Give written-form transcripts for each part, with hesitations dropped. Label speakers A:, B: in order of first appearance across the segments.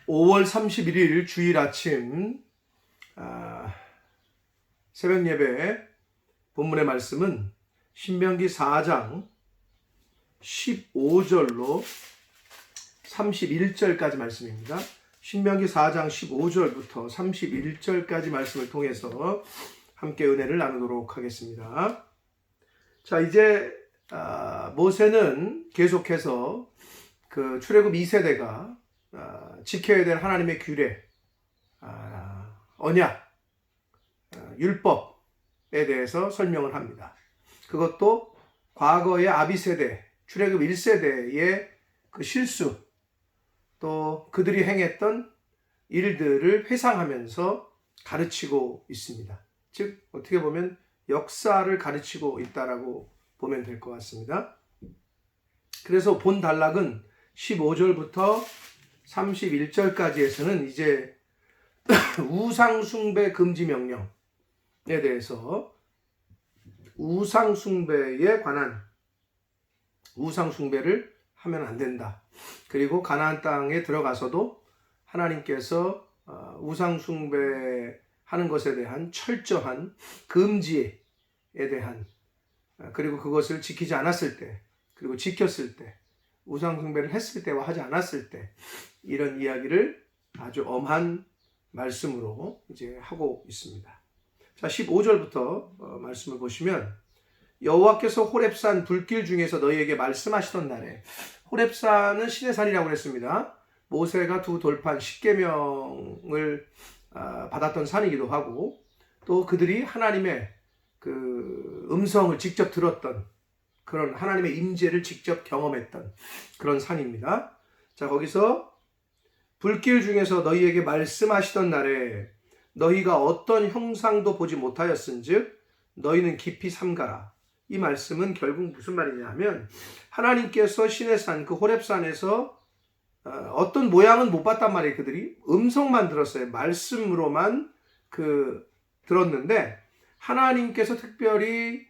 A: 5월 31일 주일 아침 새벽 예배 본문의 말씀은 신명기 4장 15절로 31절까지 말씀입니다. 신명기 4장 15절부터 31절까지 말씀을 통해서 함께 은혜를 나누도록 하겠습니다. 자, 이제 모세는 계속해서 그 출애굽 2세대가 지켜야 될 하나님의 규례, 언약, 율법에 대해서 설명을 합니다. 그것도 과거의 아비세대, 출애굽 1세대의 그 실수, 또 그들이 행했던 일들을 회상하면서 가르치고 있습니다. 즉 어떻게 보면 역사를 가르치고 있다라고 보면 될 것 같습니다. 그래서 본 단락은 15절부터 31절까지에서는 이제 우상숭배 금지 명령에 대해서 우상숭배에 관한 우상숭배를 하면 안 된다. 그리고 가나안 땅에 들어가서도 하나님께서 우상숭배하는 것에 대한 철저한 금지에 대한 그리고 그것을 지키지 않았을 때 그리고 지켰을 때 우상숭배를 했을 때와 하지 않았을 때 이런 이야기를 아주 엄한 말씀으로 이제 하고 있습니다. 자, 15절부터 말씀을 보시면 여호와께서 호렙산 불길 중에서 너희에게 말씀하시던 날에 호렙산은 시내산이라고 했습니다. 모세가 두 돌판 10계명을 받았던 산이기도 하고 또 그들이 하나님의 그 음성을 직접 들었던 그런 하나님의 임재를 직접 경험했던 그런 산입니다. 자, 거기서 불길 중에서 너희에게 말씀하시던 날에 너희가 어떤 형상도 보지 못하였은즉 너희는 깊이 삼가라. 이 말씀은 결국 무슨 말이냐 하면 하나님께서 시내산 그 호렙산에서 어떤 모양은 못 봤단 말이에요. 그들이 음성만 들었어요. 말씀으로만 들었는데 하나님께서 특별히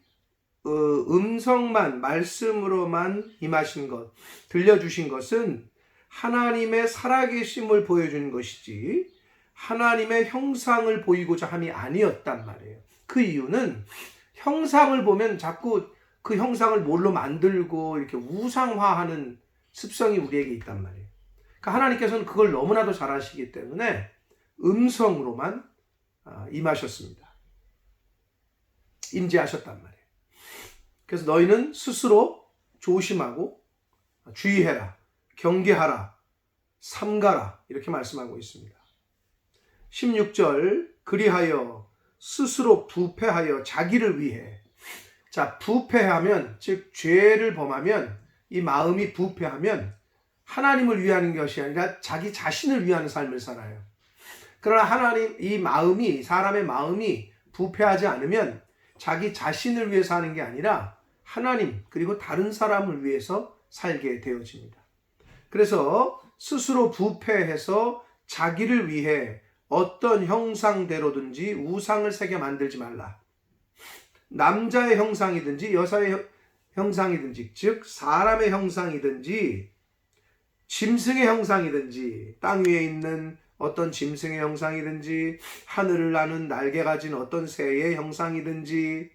A: 음성만 말씀으로만 임하신 것, 들려주신 것은 하나님의 살아계심을 보여주는 것이지 하나님의 형상을 보이고자 함이 아니었단 말이에요. 그 이유는 형상을 보면 자꾸 그 형상을 뭘로 만들고 이렇게 우상화하는 습성이 우리에게 있단 말이에요. 그러니까 하나님께서는 그걸 너무나도 잘 아시기 때문에 음성으로만 임하셨습니다. 임재하셨단 말이에요. 그래서 너희는 스스로 조심하고 주의해라, 경계하라, 삼가라 이렇게 말씀하고 있습니다. 16절 그리하여 스스로 부패하여 자기를 위해 자 부패하면 즉 죄를 범하면 이 마음이 부패하면 하나님을 위하는 것이 아니라 자기 자신을 위하는 삶을 살아요. 그러나 하나님 이 마음이 사람의 마음이 부패하지 않으면 자기 자신을 위해 사는 게 아니라 하나님 그리고 다른 사람을 위해서 살게 되어집니다. 그래서 스스로 부패해서 자기를 위해 어떤 형상대로든지 우상을 새겨 만들지 말라. 남자의 형상이든지 여자의 형상이든지 즉 사람의 형상이든지 짐승의 형상이든지 땅 위에 있는 어떤 짐승의 형상이든지 하늘을 나는 날개 가진 어떤 새의 형상이든지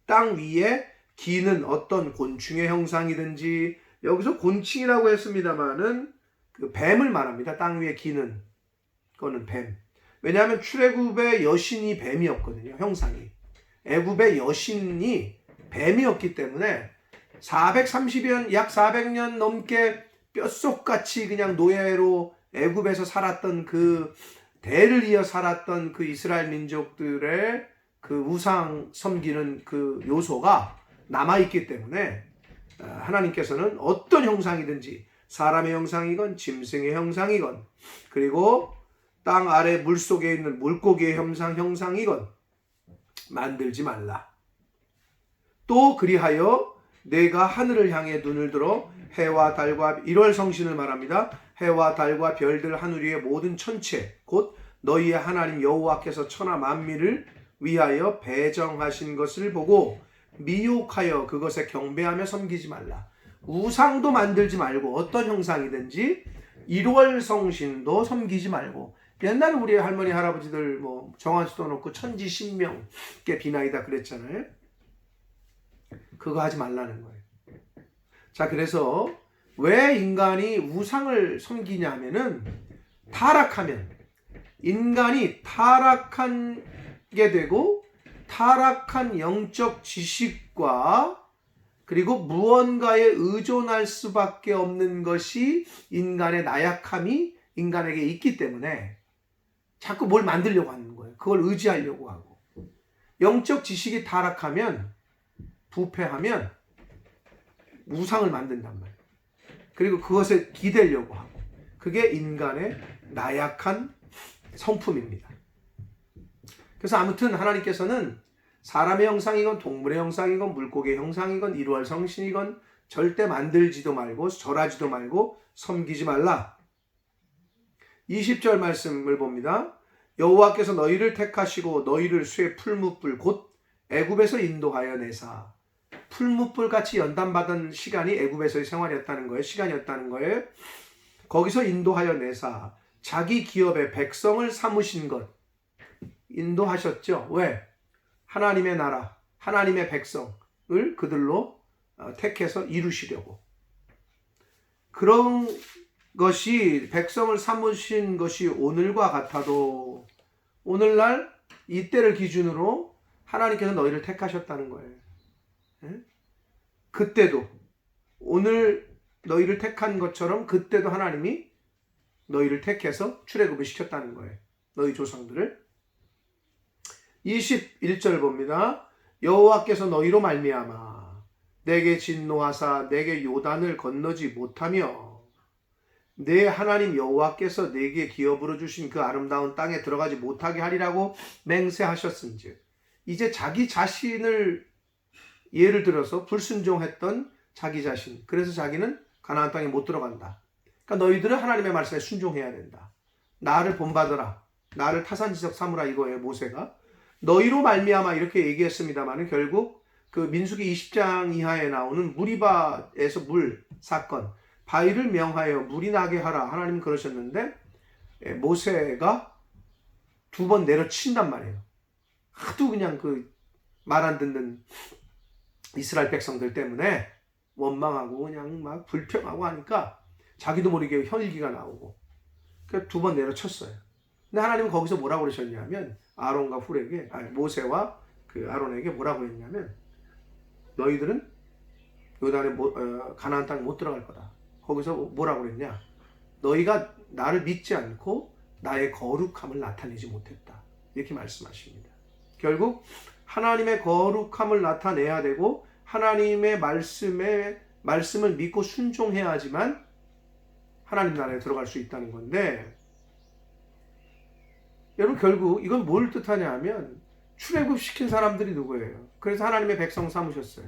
A: 땅 위에 기는 어떤 곤충의 형상이든지 여기서 곤충이라고 했습니다마는 그 뱀을 말합니다. 땅 위에 기는 거는 뱀. 왜냐하면 출애굽의 여신이 뱀이었거든요. 형상이. 애굽의 여신이 뱀이었기 때문에 430년 약 400년 넘게 뼛속같이 그냥 노예로 애굽에서 살았던 그 대를 이어 살았던 그 이스라엘 민족들의 그 우상 섬기는 그 요소가 남아있기 때문에 하나님께서는 어떤 형상이든지 사람의 형상이건 짐승의 형상이건 그리고 땅 아래 물속에 있는 물고기의 형상이건 만들지 말라. 또 그리하여 내가 하늘을 향해 눈을 들어 해와 달과 1월 성신을 말합니다. 해와 달과 별들 하늘 위의 모든 천체 곧 너희의 하나님 여호와께서 천하 만민을 위하여 배정하신 것을 보고 미혹하여 그것에 경배하며 섬기지 말라. 우상도 만들지 말고 어떤 형상이든지 일월 성신도 섬기지 말고. 옛날 우리 할머니 할아버지들 뭐 정한수도 놓고 천지 신명께 비나이다 그랬잖아요. 그거 하지 말라는 거예요. 자, 그래서 왜 인간이 우상을 섬기냐면은 타락하면, 인간이 타락하게 되고 타락한 영적 지식과 그리고 무언가에 의존할 수밖에 없는 것이 인간의 나약함이 인간에게 있기 때문에 자꾸 뭘 만들려고 하는 거예요. 그걸 의지하려고 하고. 영적 지식이 타락하면, 부패하면 우상을 만든단 말이에요. 그리고 그것에 기대려고 하고. 그게 인간의 나약한 성품입니다. 그래서 아무튼 하나님께서는 사람의 형상이건 동물의 형상이건 물고기의 형상이건 일월 성신이건 절대 만들지도 말고 절하지도 말고 섬기지 말라. 20절 말씀을 봅니다. 여호와께서 너희를 택하시고 너희를 쇠 풀무불 곧 애굽에서 인도하여 내사. 풀무불 같이 연단받은 시간이 애굽에서의 생활이었다는 거예요. 시간이었다는 거예요. 거기서 인도하여 내사 자기 기업의 백성을 삼으신 것. 인도하셨죠. 왜? 하나님의 나라, 하나님의 백성을 그들로 택해서 이루시려고. 그런 것이, 백성을 삼으신 것이 오늘과 같아도 오늘날 이때를 기준으로 하나님께서 너희를 택하셨다는 거예요. 그때도 오늘 너희를 택한 것처럼 그때도 하나님이 너희를 택해서 출애굽을 시켰다는 거예요. 너희 조상들을. 21절 봅니다. 여호와께서 너희로 말미암아 내게 진노하사 내게 요단을 건너지 못하며 내 하나님 여호와께서 내게 기업으로 주신 그 아름다운 땅에 들어가지 못하게 하리라고 맹세하셨은즉. 이제 자기 자신을 예를 들어서 불순종했던 자기 자신, 그래서 자기는 가나안 땅에 못 들어간다. 그러니까 너희들은 하나님의 말씀에 순종해야 된다. 나를 본받으라, 나를 타산지석 삼으라, 이거예요. 모세가 너희로 말미암아 이렇게 얘기했습니다만 결국 그 민수기 20장 이하에 나오는 무리바에서 물 사건, 바위를 명하여 물이 나게 하라, 하나님 그러셨는데 모세가 2번 내려친단 말이에요. 하도 그냥 그 말 안 듣는 이스라엘 백성들 때문에 원망하고 그냥 막 불평하고 하니까 자기도 모르게 혈기가 나오고, 그래서 2번 내려쳤어요. 근데 하나님은 거기서 뭐라고 그러셨냐면 아론과 훌에게, 모세와 그 아론에게 뭐라고 했냐면 너희들은 요단에 가나안 땅에 못 들어갈 거다. 거기서 뭐라고 그랬냐? 너희가 나를 믿지 않고 나의 거룩함을 나타내지 못했다. 이렇게 말씀하십니다. 결국 하나님의 거룩함을 나타내야 되고 하나님의 말씀을 믿고 순종해야지만 하나님 나라에 들어갈 수 있다는 건데, 여러분 결국 이건 뭘 뜻하냐 하면 출애굽 시킨 사람들이 누구예요? 그래서 하나님의 백성 삼으셨어요.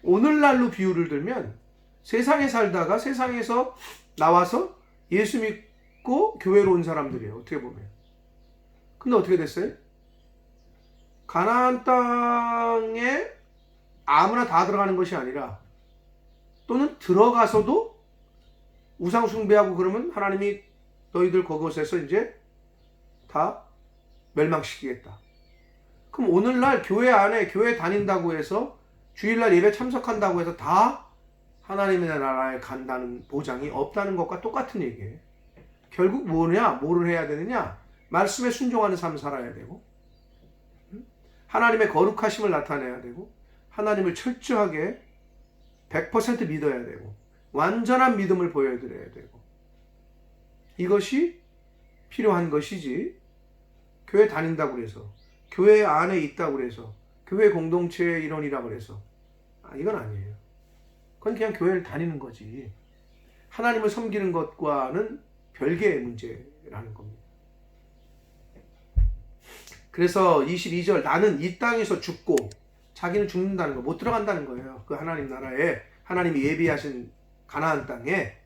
A: 오늘날로 비유를 들면 세상에 살다가 세상에서 나와서 예수 믿고 교회로 온 사람들이에요. 어떻게 보면. 근데 어떻게 됐어요? 가나안 땅에 아무나 다 들어가는 것이 아니라, 또는 들어가서도 우상 숭배하고 그러면 하나님이 너희들 그곳에서 이제 다 멸망시키겠다. 그럼 오늘날 교회 안에 교회 다닌다고 해서 주일날 예배 참석한다고 해서 다 하나님의 나라에 간다는 보장이 없다는 것과 똑같은 얘기예요. 결국 뭐를 해야 되느냐? 말씀에 순종하는 삶을 살아야 되고, 하나님의 거룩하심을 나타내야 되고, 하나님을 철저하게 100% 믿어야 되고, 완전한 믿음을 보여드려야 되고, 이것이 필요한 것이지, 교회 다닌다고 해서, 교회 안에 있다고 해서, 교회 공동체의 일원이라고 해서 이건 아니에요. 그건 그냥 교회를 다니는 거지, 하나님을 섬기는 것과는 별개의 문제라는 겁니다. 그래서 22절, 나는 이 땅에서 죽고, 자기는 죽는다는 거, 못 들어간다는 거예요. 그 하나님 나라에, 하나님이 예비하신 가나안 땅에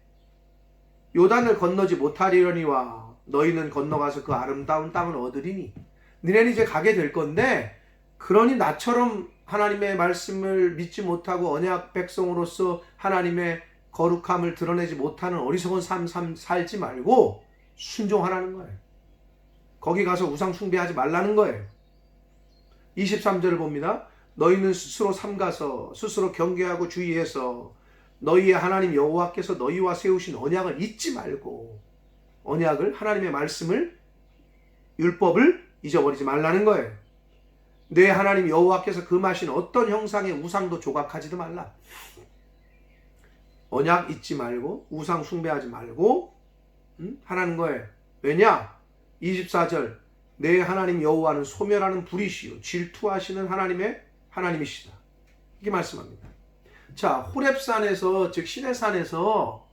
A: 요단을 건너지 못하리려니와 너희는 건너가서 그 아름다운 땅을 얻으리니. 너희는 이제 가게 될 건데, 그러니 나처럼 하나님의 말씀을 믿지 못하고 언약 백성으로서 하나님의 거룩함을 드러내지 못하는 어리석은 삶 살지 말고 순종하라는 거예요. 거기 가서 우상 숭배하지 말라는 거예요. 23절을 봅니다. 너희는 스스로 삼가서 스스로 경계하고 주의해서 너희의 하나님 여호와께서 너희와 세우신 언약을 잊지 말고, 언약을, 하나님의 말씀을, 율법을 잊어버리지 말라는 거예요. 내 하나님 여호와께서 금하신 어떤 형상의 우상도 조각하지도 말라. 언약 잊지 말고 우상 숭배하지 말고 하라는 거예요. 왜냐? 24절, 내 하나님 여호와는 소멸하는 불이시요 질투하시는 하나님이시다. 이렇게 말씀합니다. 자, 호렙산에서, 즉 시내산에서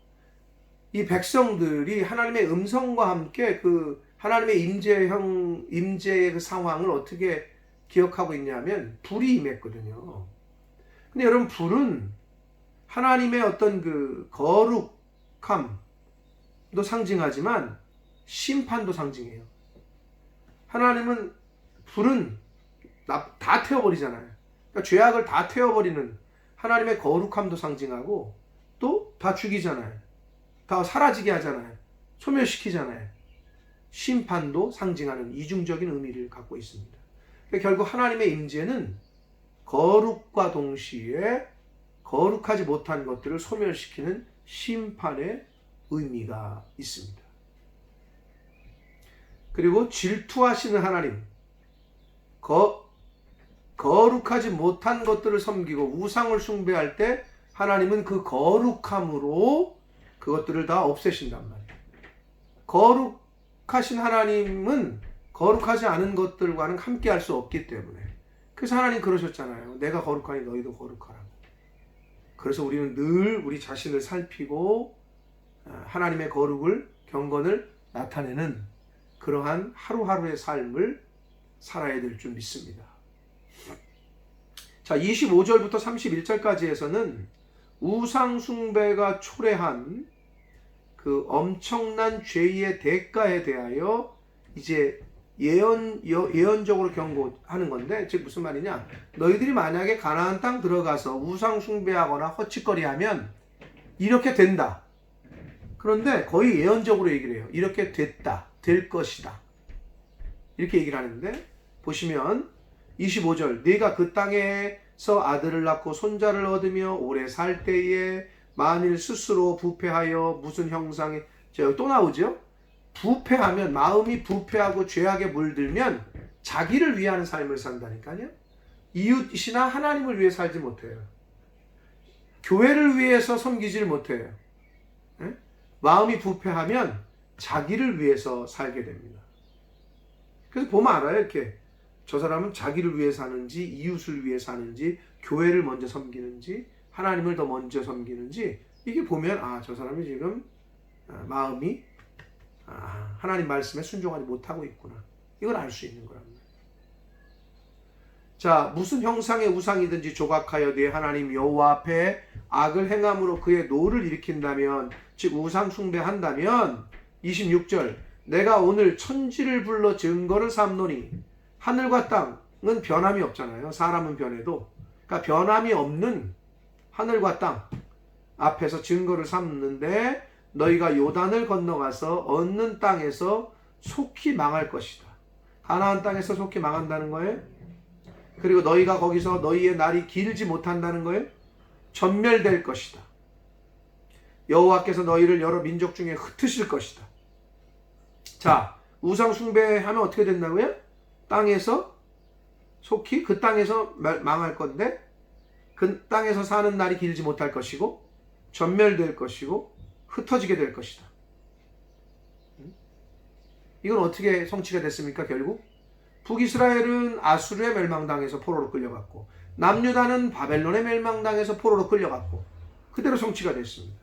A: 이 백성들이 하나님의 음성과 함께 그 하나님의 임재의 그 상황을 어떻게 기억하고 있냐면 불이 임했거든요. 근데 여러분, 불은 하나님의 어떤 그 거룩함도 상징하지만 심판도 상징해요. 하나님은 불은 다 태워버리잖아요. 그러니까 죄악을 다 태워버리는 하나님의 거룩함도 상징하고 또 다 죽이잖아요. 다 사라지게 하잖아요. 소멸시키잖아요. 심판도 상징하는 이중적인 의미를 갖고 있습니다. 그러니까 결국 하나님의 임재는 거룩과 동시에 거룩하지 못한 것들을 소멸시키는 심판의 의미가 있습니다. 그리고 질투하시는 하나님, 거룩하지 못한 것들을 섬기고 우상을 숭배할 때 하나님은 그 거룩함으로 그것들을 다 없애신단 말이에요. 거룩하신 하나님은 거룩하지 않은 것들과는 함께 할 수 없기 때문에, 그래서 하나님 그러셨잖아요. 내가 거룩하니 너희도 거룩하라고. 그래서 우리는 늘 우리 자신을 살피고 하나님의 거룩을, 경건을 나타내는 그러한 하루하루의 삶을 살아야 될 줄 믿습니다. 자, 25절부터 31절까지에서는 우상 숭배가 초래한 그 엄청난 죄의 대가에 대하여 이제 예언적으로 경고하는 건데, 즉 무슨 말이냐? 너희들이 만약에 가나안 땅 들어가서 우상 숭배하거나 헛짓거리하면 이렇게 된다. 그런데 거의 예언적으로 얘기를 해요. 이렇게 됐다, 될 것이다, 이렇게 얘기를 하는데, 보시면 25절, 네가 그 땅에서 아들을 낳고 손자를 얻으며 오래 살 때에 만일 스스로 부패하여 무슨 형상에, 여기 또 나오죠? 부패하면, 마음이 부패하고 죄악에 물들면 자기를 위하는 삶을 산다니까요. 이웃이나 하나님을 위해 살지 못해요. 교회를 위해서 섬기질 못해요. 네? 마음이 부패하면 자기를 위해서 살게 됩니다. 그래서 보면 알아요. 이렇게 저 사람은 자기를 위해 사는지, 이웃을 위해 사는지, 교회를 먼저 섬기는지, 하나님을 더 먼저 섬기는지, 이게 보면 저 사람이 지금 마음이 하나님 말씀에 순종하지 못하고 있구나, 이걸 알 수 있는 거랍니다. 자, 무슨 형상의 우상이든지 조각하여 네 하나님 여호와 앞에 악을 행함으로 그의 노를 일으킨다면, 즉 우상 숭배한다면, 26절, 내가 오늘 천지를 불러 증거를 삼노니, 하늘과 땅은 변함이 없잖아요. 사람은 변해도. 그러니까 변함이 없는 하늘과 땅 앞에서 증거를 삼는데, 너희가 요단을 건너가서 얻는 땅에서 속히 망할 것이다. 가나안 땅에서 속히 망한다는 거예요. 그리고 너희가 거기서 너희의 날이 길지 못한다는 거예요. 전멸될 것이다. 여호와께서 너희를 여러 민족 중에 흩으실 것이다. 자, 우상 숭배하면 어떻게 된다고요? 땅에서 속히, 그 땅에서 망할 건데, 그 땅에서 사는 날이 길지 못할 것이고, 전멸될 것이고, 흩어지게 될 것이다. 이건 어떻게 성취가 됐습니까? 결국 북이스라엘은 아수르의 멸망당해서 포로로 끌려갔고, 남유다는 바벨론의 멸망당해서 포로로 끌려갔고, 그대로 성취가 됐습니다.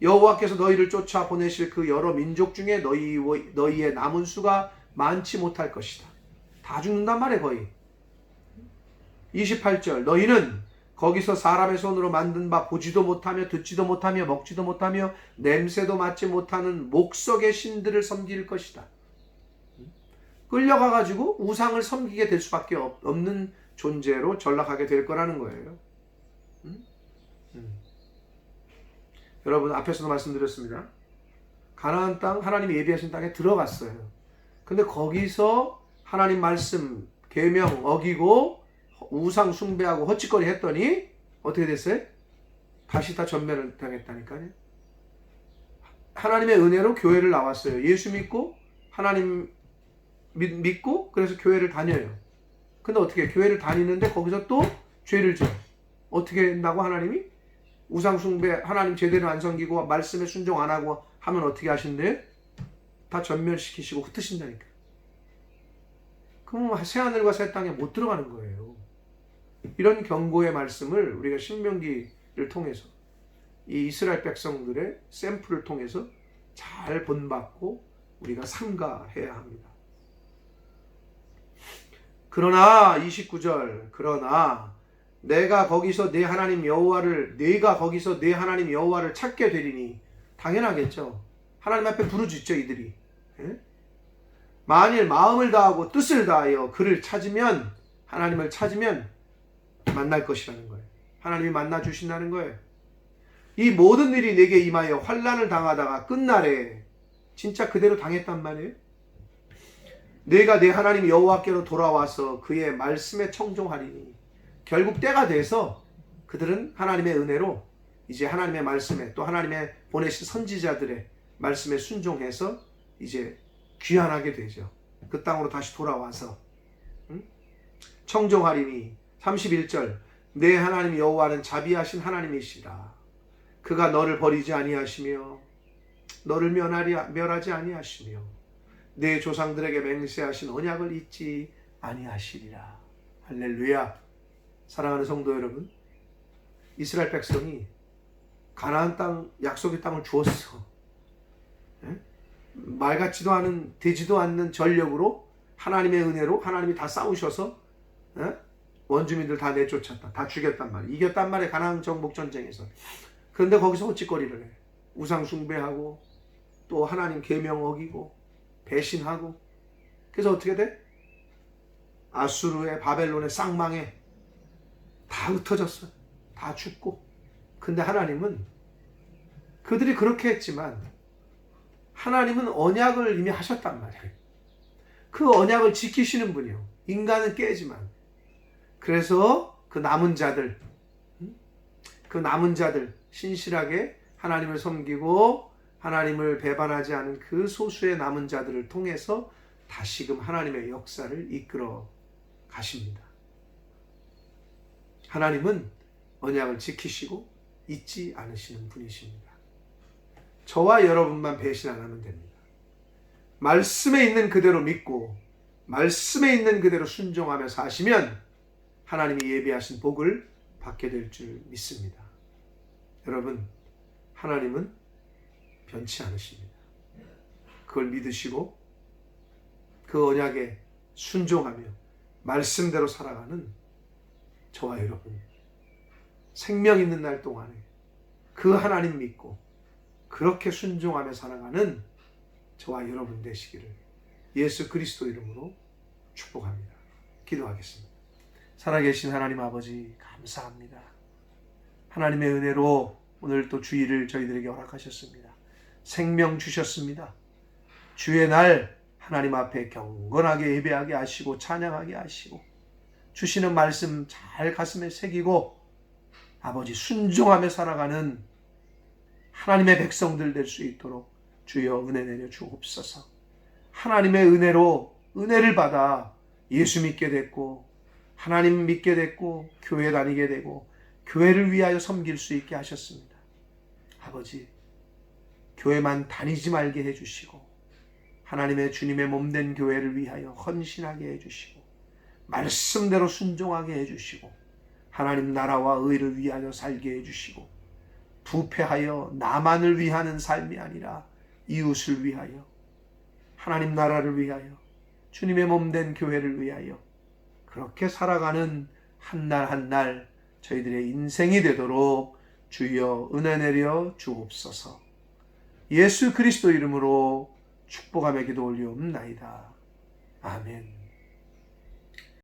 A: 여호와께서 너희를 쫓아 보내실 그 여러 민족 중에 너희의 남은 수가 많지 못할 것이다. 다 죽는단 말이에요, 거의. 28절, 너희는 거기서 사람의 손으로 만든 바 보지도 못하며 듣지도 못하며 먹지도 못하며 냄새도 맡지 못하는 목석의 신들을 섬길 것이다. 끌려가가지고 우상을 섬기게 될 수밖에 없는 존재로 전락하게 될 거라는 거예요. 여러분 앞에서도 말씀드렸습니다. 가나안 땅, 하나님이 예비하신 땅에 들어갔어요. 근데 거기서 하나님 말씀 계명 어기고 우상 숭배하고 헛짓거리 했더니 어떻게 됐어요? 다시 다 전멸을 당했다니까요. 하나님의 은혜로 교회를 나왔어요. 예수 믿고 하나님 믿고 그래서 교회를 다녀요. 근데 어떻게 교회를 다니는데 거기서 또 죄를 져. 어떻게 한다고 하나님이? 우상 숭배 하나님 제대로 안 섬기고 말씀에 순종 안 하고 하면 어떻게 하신대요? 다 전멸시키시고 흩으신다니까. 그럼 새하늘과 새 땅에 못 들어가는 거예요. 이런 경고의 말씀을 우리가 신명기를 통해서 이 이스라엘 백성들의 샘플을 통해서 잘 본받고 우리가 삼가해야 합니다. 그러나 29절 그러나 내가 거기서 내 하나님 여호와를 찾게 되리니 당연하겠죠. 하나님 앞에 부르짖죠 이들이. 만일 마음을 다하고 뜻을 다하여 그를 찾으면 하나님을 찾으면 만날 것이라는 거예요. 하나님이 만나 주신다는 거예요. 이 모든 일이 내게 임하여 환난을 당하다가 끝날에 진짜 그대로 당했단 말이에요. 내가 내 하나님 여호와께로 돌아와서 그의 말씀에 청종하리니 결국 때가 돼서 그들은 하나님의 은혜로 이제 하나님의 말씀에 또 하나님의 보내신 선지자들의 말씀에 순종해서 이제 귀환하게 되죠. 그 땅으로 다시 돌아와서 청종하리니 31절 내 하나님 여호와는 자비하신 하나님이시라. 그가 너를 버리지 아니하시며 너를 멸하지 아니하시며 내 조상들에게 맹세하신 언약을 잊지 아니하시리라. 할렐루야. 사랑하는 성도 여러분, 이스라엘 백성이 가나안 땅 약속의 땅을 주었어. 말 같지도 않은 되지도 않는 전력으로 하나님의 은혜로 하나님이 다 싸우셔서 원주민들 다 내쫓았다. 다 죽였단 말이에요. 이겼단 말이에요. 가나안 정복 전쟁에서. 그런데 거기서 헛짓거리를 해. 우상 숭배하고 또 하나님 계명 어기고 배신하고. 그래서 어떻게 돼? 아수르의 바벨론의 쌍망에 다 흩어졌어. 다 죽고. 근데 하나님은 그들이 그렇게 했지만 하나님은 언약을 이미 하셨단 말이에요. 그 언약을 지키시는 분이요. 인간은 깨지만. 그래서 그 남은 자들 신실하게 하나님을 섬기고 하나님을 배반하지 않은 그 소수의 남은 자들을 통해서 다시금 하나님의 역사를 이끌어 가십니다. 하나님은 언약을 지키시고 잊지 않으시는 분이십니다. 저와 여러분만 배신 안 하면 됩니다. 말씀에 있는 그대로 믿고 말씀에 있는 그대로 순종하며 사시면 하나님이 예비하신 복을 받게 될 줄 믿습니다. 여러분, 하나님은 변치 않으십니다. 그걸 믿으시고 그 언약에 순종하며 말씀대로 살아가는 저와 여러분, 생명 있는 날 동안에 그 하나님 믿고 그렇게 순종하며 살아가는 저와 여러분 되시기를 예수 그리스도 이름으로 축복합니다. 기도하겠습니다. 살아계신 하나님 아버지 감사합니다. 하나님의 은혜로 오늘 또 주일을 저희들에게 허락하셨습니다. 생명 주셨습니다. 주의 날 하나님 앞에 경건하게 예배하게 하시고 찬양하게 하시고 주시는 말씀 잘 가슴에 새기고 아버지 순종하며 살아가는 하나님의 백성들 될 수 있도록 주여 은혜 내려 주옵소서. 하나님의 은혜로 은혜를 받아 예수 믿게 됐고 하나님 믿게 됐고 교회 다니게 되고 교회를 위하여 섬길 수 있게 하셨습니다. 아버지, 교회만 다니지 말게 해주시고 하나님의 주님의 몸된 교회를 위하여 헌신하게 해주시고 말씀대로 순종하게 해주시고 하나님 나라와 의를 위하여 살게 해주시고 부패하여 나만을 위하는 삶이 아니라 이웃을 위하여 하나님 나라를 위하여 주님의 몸된 교회를 위하여 그렇게 살아가는 한 날 한 날 저희들의 인생이 되도록 주여 은혜 내려 주옵소서. 예수 그리스도 이름으로 축복하며 기도 올리옵나이다. 아멘.